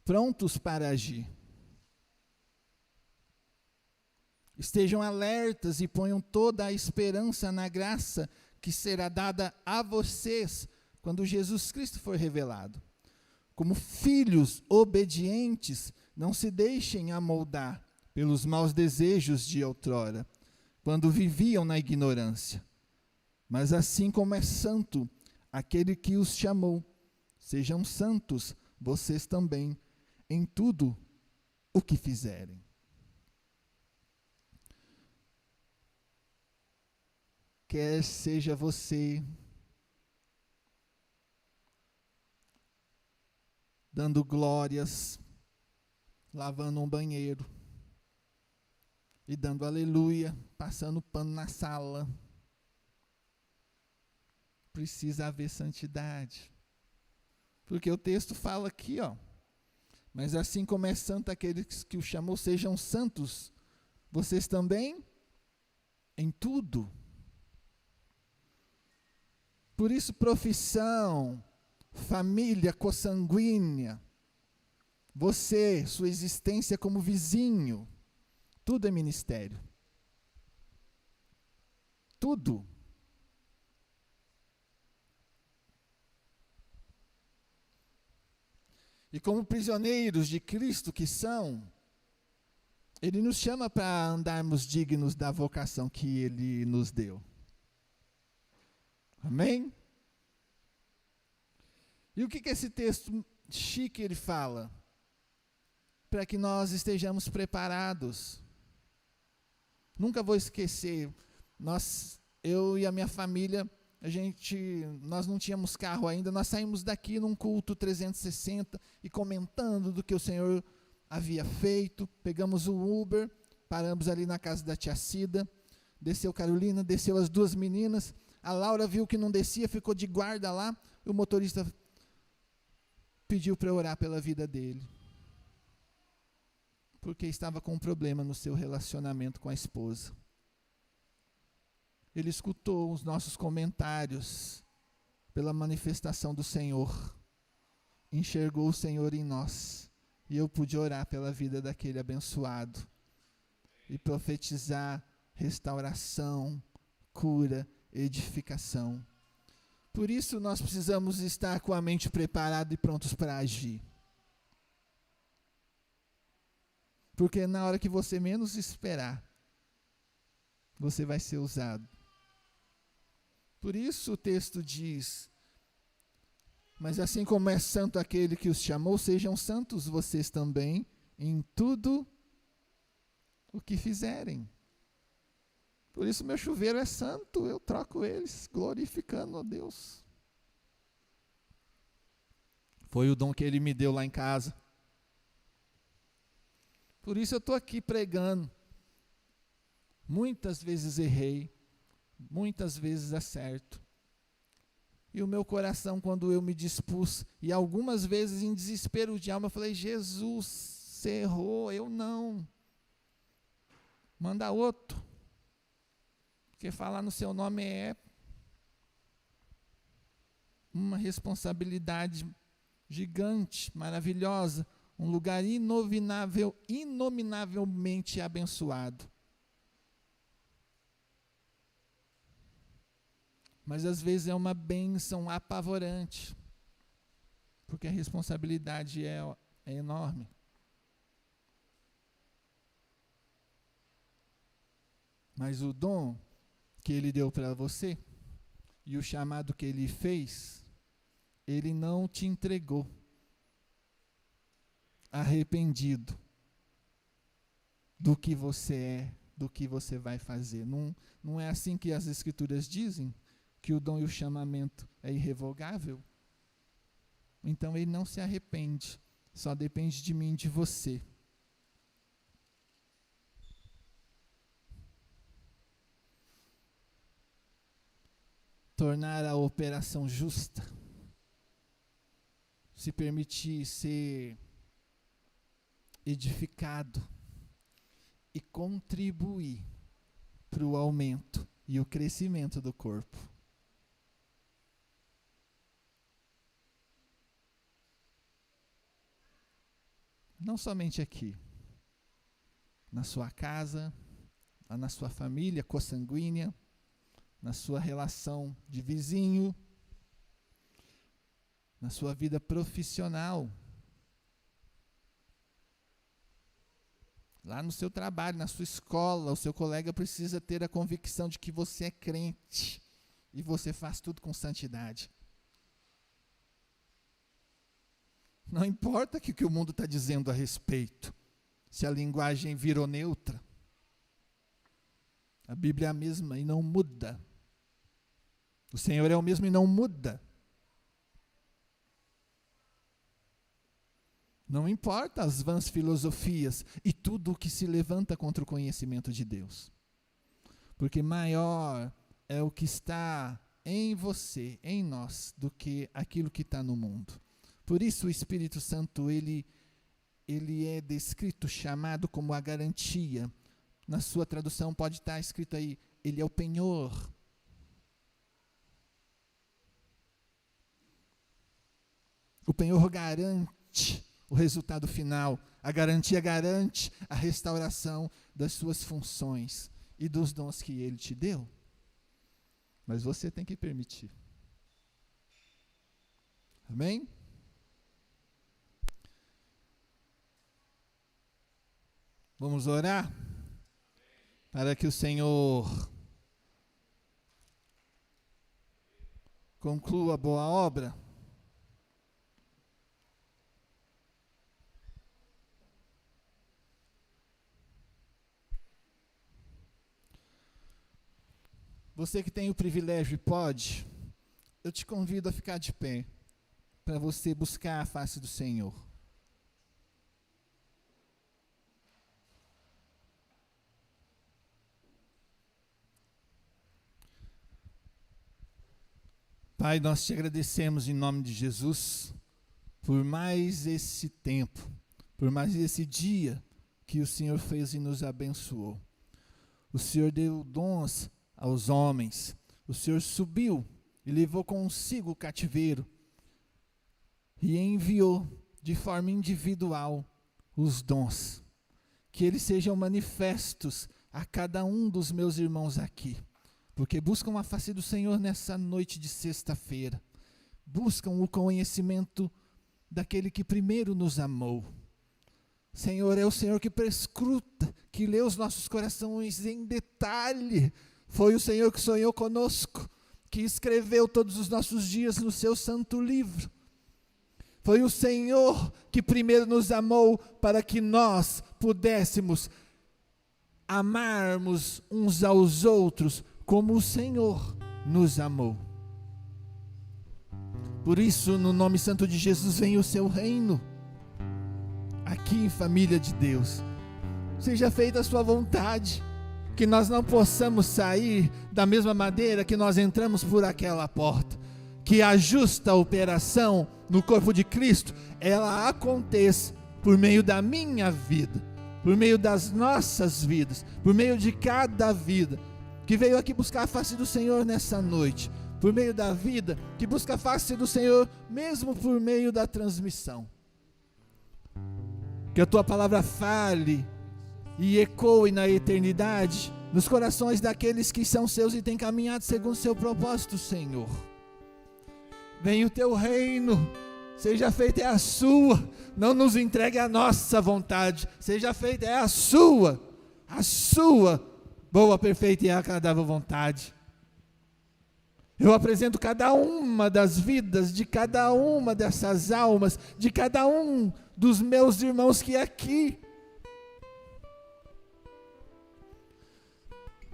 prontos para agir. Estejam alertas e ponham toda a esperança na graça que será dada a vocês quando Jesus Cristo for revelado. Como filhos obedientes, não se deixem amoldar pelos maus desejos de outrora, quando viviam na ignorância. Mas assim como é santo aquele que os chamou, sejam santos vocês também em tudo o que fizerem. Quer seja você dando glórias, lavando um banheiro e dando aleluia, passando pano na sala, precisa haver santidade. Porque o texto fala aqui, mas assim como é santo aquele que o chamou, sejam santos vocês também em tudo. Por isso, profissão, família consanguínea, você, sua existência como vizinho, tudo é ministério. Tudo. E como prisioneiros de Cristo que são, Ele nos chama para andarmos dignos da vocação que Ele nos deu. Amém? E o que esse texto chique ele fala? Para que nós estejamos preparados. Nunca vou esquecer, eu e a minha família, nós não tínhamos carro ainda, nós saímos daqui num culto 360 e comentando do que o Senhor havia feito, pegamos o Uber, paramos ali na casa da tia Cida, desceu Carolina, desceu as duas meninas, a Laura viu que não descia, ficou de guarda lá, o motorista pediu para orar pela vida dele, porque estava com um problema no seu relacionamento com a esposa. Ele escutou os nossos comentários pela manifestação do Senhor, enxergou o Senhor em nós, e eu pude orar pela vida daquele abençoado, e profetizar restauração, cura, edificação. Por isso nós precisamos estar com a mente preparada e prontos para agir. Porque na hora que você menos esperar, você vai ser usado. Por isso o texto diz, mas assim como é santo aquele que os chamou, sejam santos vocês também em tudo o que fizerem. Por isso meu chuveiro é santo, eu troco eles, glorificando a Deus. Foi o dom que Ele me deu lá em casa. Por isso eu estou aqui pregando. Muitas vezes errei, muitas vezes acerto. E o meu coração, quando eu me dispus, e algumas vezes em desespero de alma, eu falei, Jesus, você errou, eu não. Manda outro. Porque falar no seu nome é uma responsabilidade gigante, maravilhosa, um lugar inominavelmente abençoado. Mas às vezes é uma bênção apavorante, porque a responsabilidade é enorme. Mas o dom que Ele deu para você, e o chamado que Ele fez, Ele não te entregou arrependido do que você é, do que você vai fazer. Não é assim que as Escrituras dizem, que o dom e o chamamento é irrevogável? Então ele não se arrepende, só depende de mim e de você. Tornar a operação justa, se permitir ser edificado e contribuir para o aumento e o crescimento do corpo. Não somente aqui, na sua casa, na sua família consanguínea, na sua relação de vizinho, na sua vida profissional, lá no seu trabalho, na sua escola, o seu colega precisa ter a convicção de que você é crente e você faz tudo com santidade. Não importa o que o mundo está dizendo a respeito, se a linguagem virou neutra. A Bíblia é a mesma e não muda. O Senhor é o mesmo e não muda. Não importa as vãs filosofias e tudo o que se levanta contra o conhecimento de Deus. Porque maior é o que está em você, em nós, do que aquilo que está no mundo. Por isso o Espírito Santo, ele é descrito, chamado como a garantia. Na sua tradução pode estar escrito aí, ele é o penhor. O penhor garante o resultado final. A garantia garante a restauração das suas funções e dos dons que ele te deu. Mas você tem que permitir. Amém? Vamos orar? Para que o Senhor conclua a boa obra. Você que tem o privilégio e pode, eu te convido a ficar de pé, para você buscar a face do Senhor. Pai, nós te agradecemos em nome de Jesus, por mais esse tempo, por mais esse dia que o Senhor fez e nos abençoou. O Senhor deu dons aos homens, o Senhor subiu e levou consigo o cativeiro e enviou de forma individual os dons, que eles sejam manifestos a cada um dos meus irmãos aqui, porque buscam a face do Senhor nessa noite de sexta-feira, buscam o conhecimento daquele que primeiro nos amou. Senhor, é o Senhor que perscruta, que lê os nossos corações em detalhe. Foi o Senhor que sonhou conosco, que escreveu todos os nossos dias no seu santo livro. Foi o Senhor que primeiro nos amou para que nós pudéssemos amarmos uns aos outros como o Senhor nos amou. Por isso, no nome santo de Jesus, venha o seu reino. Aqui, família de Deus, seja feita a sua vontade. Que nós não possamos sair da mesma maneira que nós entramos por aquela porta. Que a justa operação no corpo de Cristo, ela aconteça por meio da minha vida, por meio das nossas vidas, por meio de cada vida que veio aqui buscar a face do Senhor nessa noite, por meio da vida que busca a face do Senhor, mesmo por meio da transmissão. Que a tua palavra fale e ecoe na eternidade, nos corações daqueles que são seus e têm caminhado segundo o seu propósito, Senhor. Venha o teu reino, seja feita a sua, não nos entregue a nossa vontade, seja feita a sua boa, perfeita e agradável vontade. Eu apresento cada uma das vidas de cada uma dessas almas, de cada um dos meus irmãos que aqui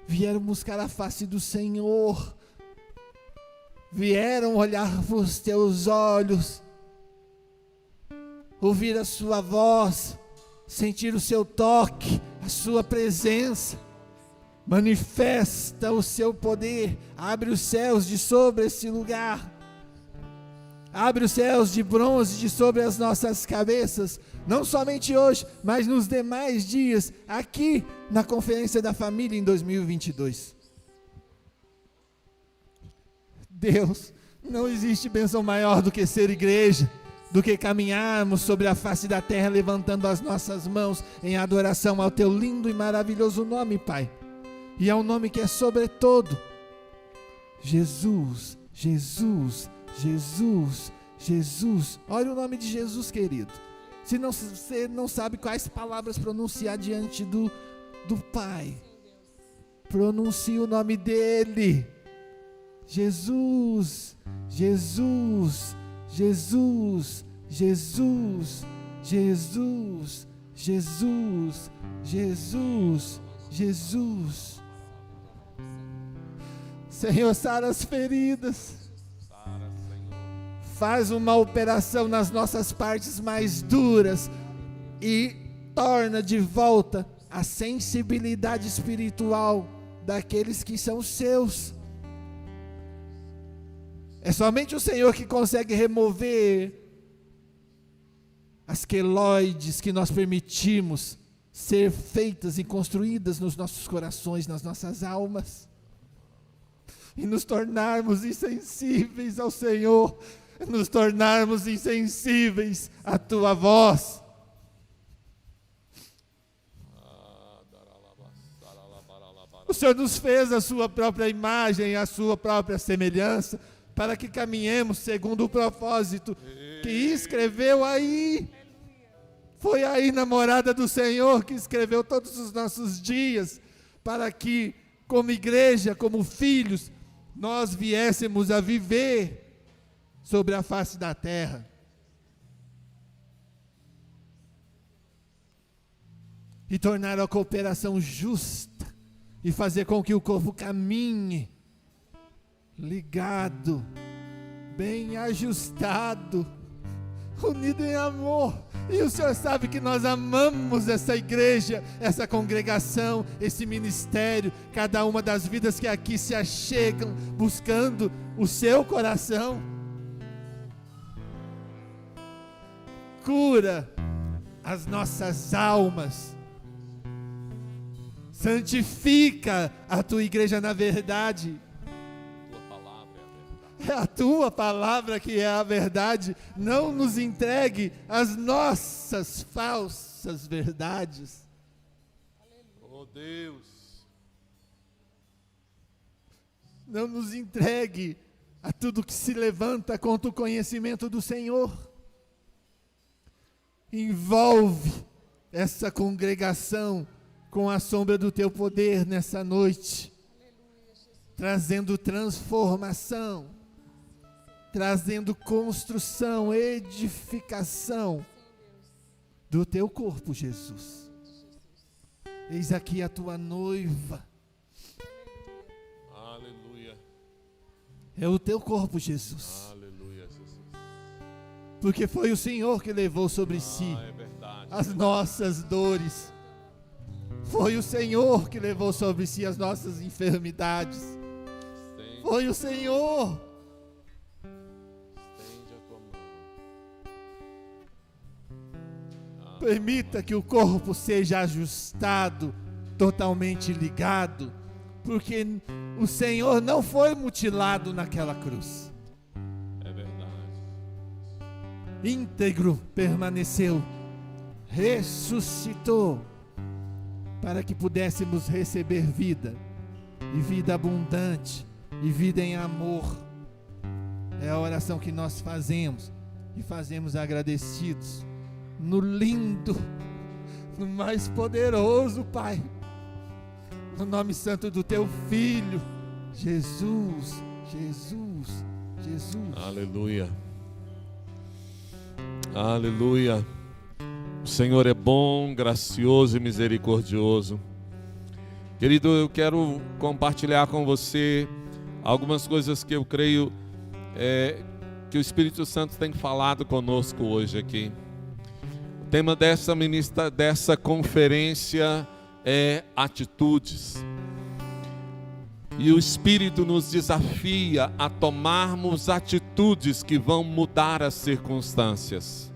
vieram buscar a face do Senhor, vieram olhar os teus olhos, ouvir a sua voz, sentir o seu toque, a sua presença. Manifesta o seu poder, abre os céus de sobre esse lugar, abre os céus de bronze de sobre as nossas cabeças, não somente hoje, mas nos demais dias, aqui na Conferência da Família em 2022. Deus, não existe bênção maior do que ser igreja, do que caminharmos sobre a face da terra, levantando as nossas mãos em adoração ao teu lindo e maravilhoso nome, Pai. E é um nome que é sobre todo. Jesus, Jesus, Jesus, Jesus. Olha o nome de Jesus, querido. Se não, você não sabe quais palavras pronunciar diante do Pai, pronuncie o nome dele. Jesus, Jesus, Jesus, Jesus, Jesus, Jesus, Jesus, Jesus. Senhor, sara as feridas. Faz uma operação nas nossas partes mais duras e torna de volta a sensibilidade espiritual daqueles que são seus. É somente o Senhor que consegue remover as queloides que nós permitimos ser feitas e construídas nos nossos corações, nas nossas almas, e nos tornarmos insensíveis ao Senhor, nos tornarmos insensíveis à tua voz. O Senhor nos fez a sua própria imagem, a sua própria semelhança, para que caminhemos segundo o propósito que escreveu aí. Foi aí na morada do Senhor que escreveu todos os nossos dias, para que, como igreja, como filhos, nós viéssemos a viver sobre a face da terra. E tornar a cooperação justa, e fazer com que o corpo caminhe ligado, bem ajustado, unido em amor. E o Senhor sabe que nós amamos essa igreja, essa congregação, esse ministério, cada uma das vidas que aqui se achegam, buscando o seu coração. Cura as nossas almas, santifica a tua igreja na verdade. É a tua palavra que é a verdade. Não nos entregue as nossas falsas verdades. Oh Deus. Não nos entregue a tudo que se levanta contra o conhecimento do Senhor. Envolve essa congregação com a sombra do teu poder nessa noite, trazendo transformação, trazendo construção, edificação do teu corpo, Jesus. Eis aqui a tua noiva. Aleluia. É o teu corpo, Jesus. Aleluia, Jesus. Porque foi o Senhor que levou sobre si É verdade. as nossas dores. Foi o Senhor que levou sobre si as nossas enfermidades. Foi o Senhor. Estende a tua mão. Permita que o corpo seja ajustado, totalmente ligado, porque o Senhor não foi mutilado naquela cruz. É verdade. Íntegro permaneceu, ressuscitou, para que pudéssemos receber vida, e vida abundante, e vida em amor. É a oração que nós fazemos, e fazemos agradecidos, no lindo, no mais poderoso, Pai, no nome santo do Teu Filho, Jesus, Jesus, Jesus. Aleluia. Aleluia. O Senhor é bom, gracioso e misericordioso. Querido, eu quero compartilhar com você algumas coisas que eu creio que o Espírito Santo tem falado conosco hoje aqui. O tema dessa conferência é atitudes. E o Espírito nos desafia a tomarmos atitudes que vão mudar as circunstâncias.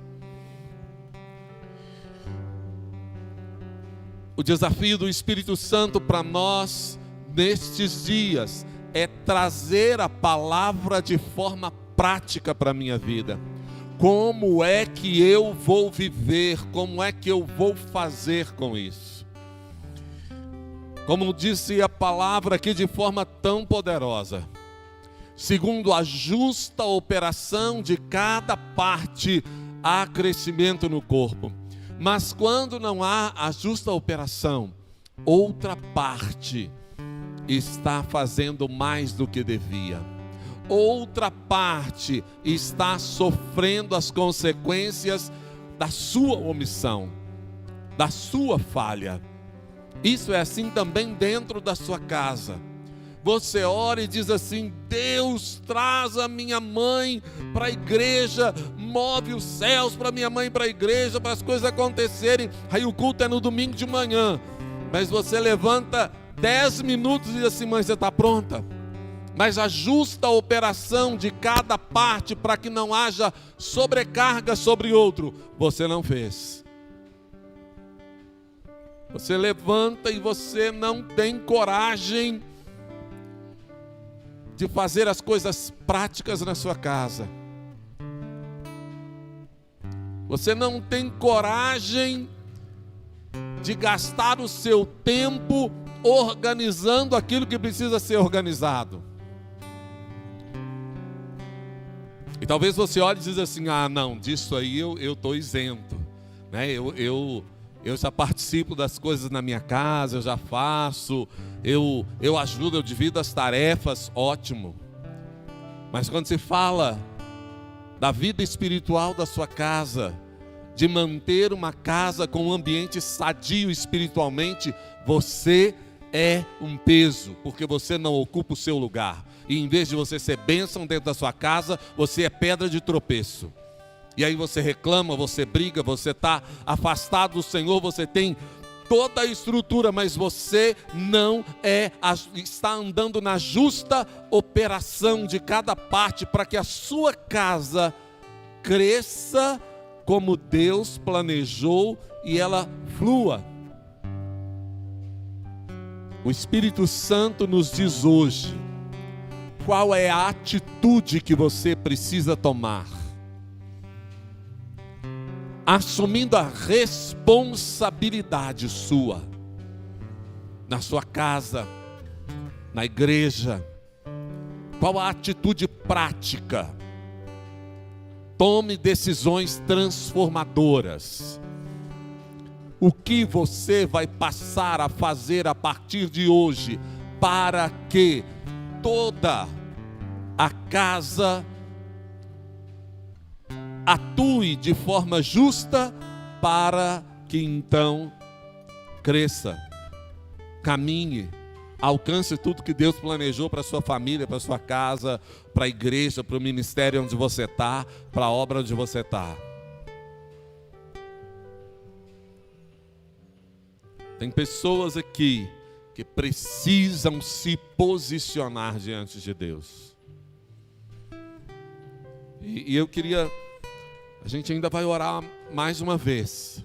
O desafio do Espírito Santo para nós nestes dias é trazer a palavra de forma prática para a minha vida. Como é que eu vou viver? Como é que eu vou fazer com isso? Como disse a palavra aqui de forma tão poderosa, segundo a justa operação de cada parte, há crescimento no corpo. Mas quando não há a justa operação, outra parte está fazendo mais do que devia. Outra parte está sofrendo as consequências da sua omissão, da sua falha. Isso é assim também dentro da sua casa. Você ora e diz assim: Deus, traz a minha mãe para a igreja, move os céus para minha mãe para a igreja, para as coisas acontecerem. Aí o culto é no domingo de manhã, mas você levanta 10 minutos e diz assim: mãe, você está pronta? Mas a justa operação de cada parte para que não haja sobrecarga sobre outro, você não fez. Você levanta e você não tem coragem de fazer as coisas práticas na sua casa. Você não tem coragem de gastar o seu tempo organizando aquilo que precisa ser organizado. E talvez você olhe e diz assim: ah, não, disso aí eu estou isento, né? Eu já participo das coisas na minha casa, eu já faço, eu ajudo, eu divido as tarefas, ótimo. Mas quando se fala da vida espiritual da sua casa, de manter uma casa com um ambiente sadio espiritualmente, você é um peso, porque você não ocupa o seu lugar. E em vez de você ser bênção dentro da sua casa, você é pedra de tropeço. E aí você reclama, você briga, você está afastado do Senhor, você tem toda a estrutura, mas você não está andando na justa operação de cada parte para que a sua casa cresça como Deus planejou e ela flua. O Espírito Santo nos diz hoje qual é a atitude que você precisa tomar, assumindo a responsabilidade sua, na sua casa, na igreja. Qual a atitude prática? Tome decisões transformadoras. O que você vai passar a fazer a partir de hoje para que toda a casa atue de forma justa para que então cresça, caminhe, alcance tudo que Deus planejou para a sua família, para a sua casa, para a igreja, para o ministério onde você está, para a obra onde você está. Tem pessoas aqui que precisam se posicionar diante de Deus. E eu queria... A gente ainda vai orar mais uma vez.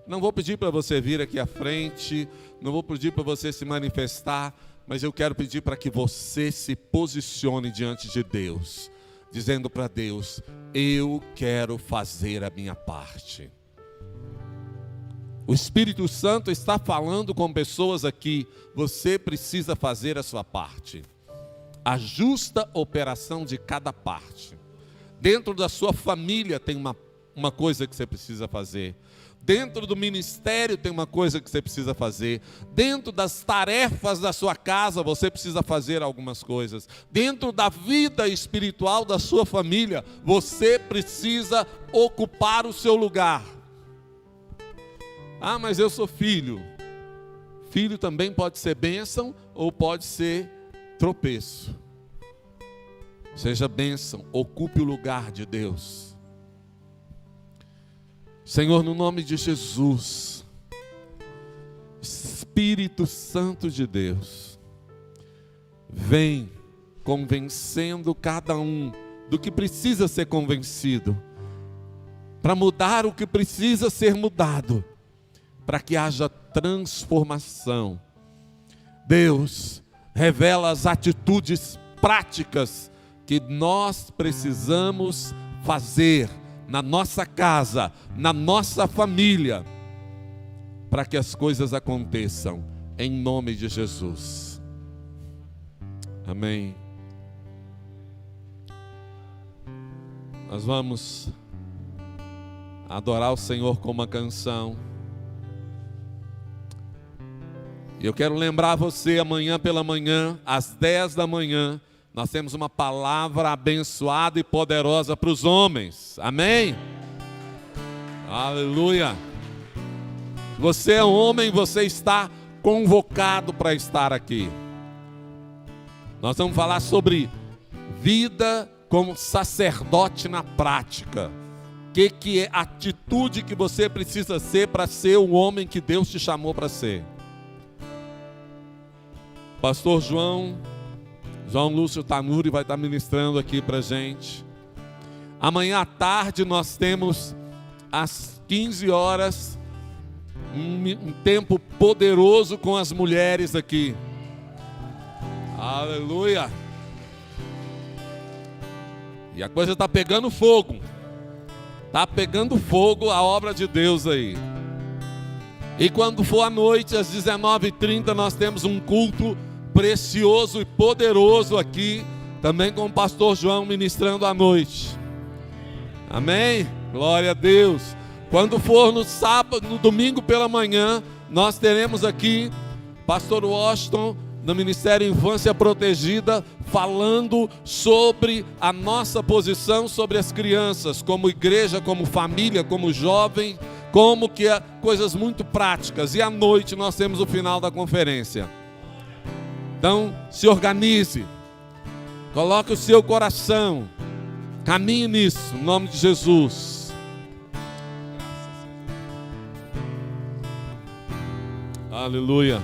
Não vou pedir para você vir aqui à frente, não vou pedir para você se manifestar, mas eu quero pedir para que você se posicione diante de Deus, dizendo para Deus: eu quero fazer a minha parte. O Espírito Santo está falando com pessoas aqui, você precisa fazer a sua parte. A justa operação de cada parte. Dentro da sua família tem uma coisa que você precisa fazer. Dentro do ministério tem uma coisa que você precisa fazer. Dentro das tarefas da sua casa você precisa fazer algumas coisas. Dentro da vida espiritual da sua família você precisa ocupar o seu lugar. Ah, mas eu sou filho. Filho também pode ser bênção ou pode ser tropeço. Seja bênção, ocupe o lugar de Deus. Senhor, no nome de Jesus, Espírito Santo de Deus, vem convencendo cada um do que precisa ser convencido, para mudar o que precisa ser mudado, para que haja transformação. Deus, revela as atitudes práticas que nós precisamos fazer na nossa casa, na nossa família, para que as coisas aconteçam, em nome de Jesus. Amém. Nós vamos adorar o Senhor com uma canção. E eu quero lembrar você, amanhã pela manhã, às 10 da manhã, nós temos uma palavra abençoada e poderosa para os homens. Amém? Aleluia. Você é homem, você está convocado para estar aqui. Nós vamos falar sobre vida como sacerdote na prática. O que é a atitude que você precisa ser para ser o homem que Deus te chamou para ser? Pastor João Lúcio Tanuri vai estar ministrando aqui para a gente. Amanhã à tarde nós temos às 15 horas um tempo poderoso com as mulheres aqui. Aleluia. E a coisa está pegando fogo. Está pegando fogo a obra de Deus aí. E quando for à noite, às 19h30, nós temos um culto precioso e poderoso aqui, também com o pastor João ministrando à noite. Amém? Glória a Deus. Quando for no sábado, no domingo pela manhã, nós teremos aqui pastor Washington, do Ministério Infância Protegida, falando sobre a nossa posição sobre as crianças, como igreja, como família, como jovem, como que é coisas muito práticas. E à noite nós temos o final da conferência. Então, se organize, coloque o seu coração, caminhe nisso, em nome de Jesus. Aleluia.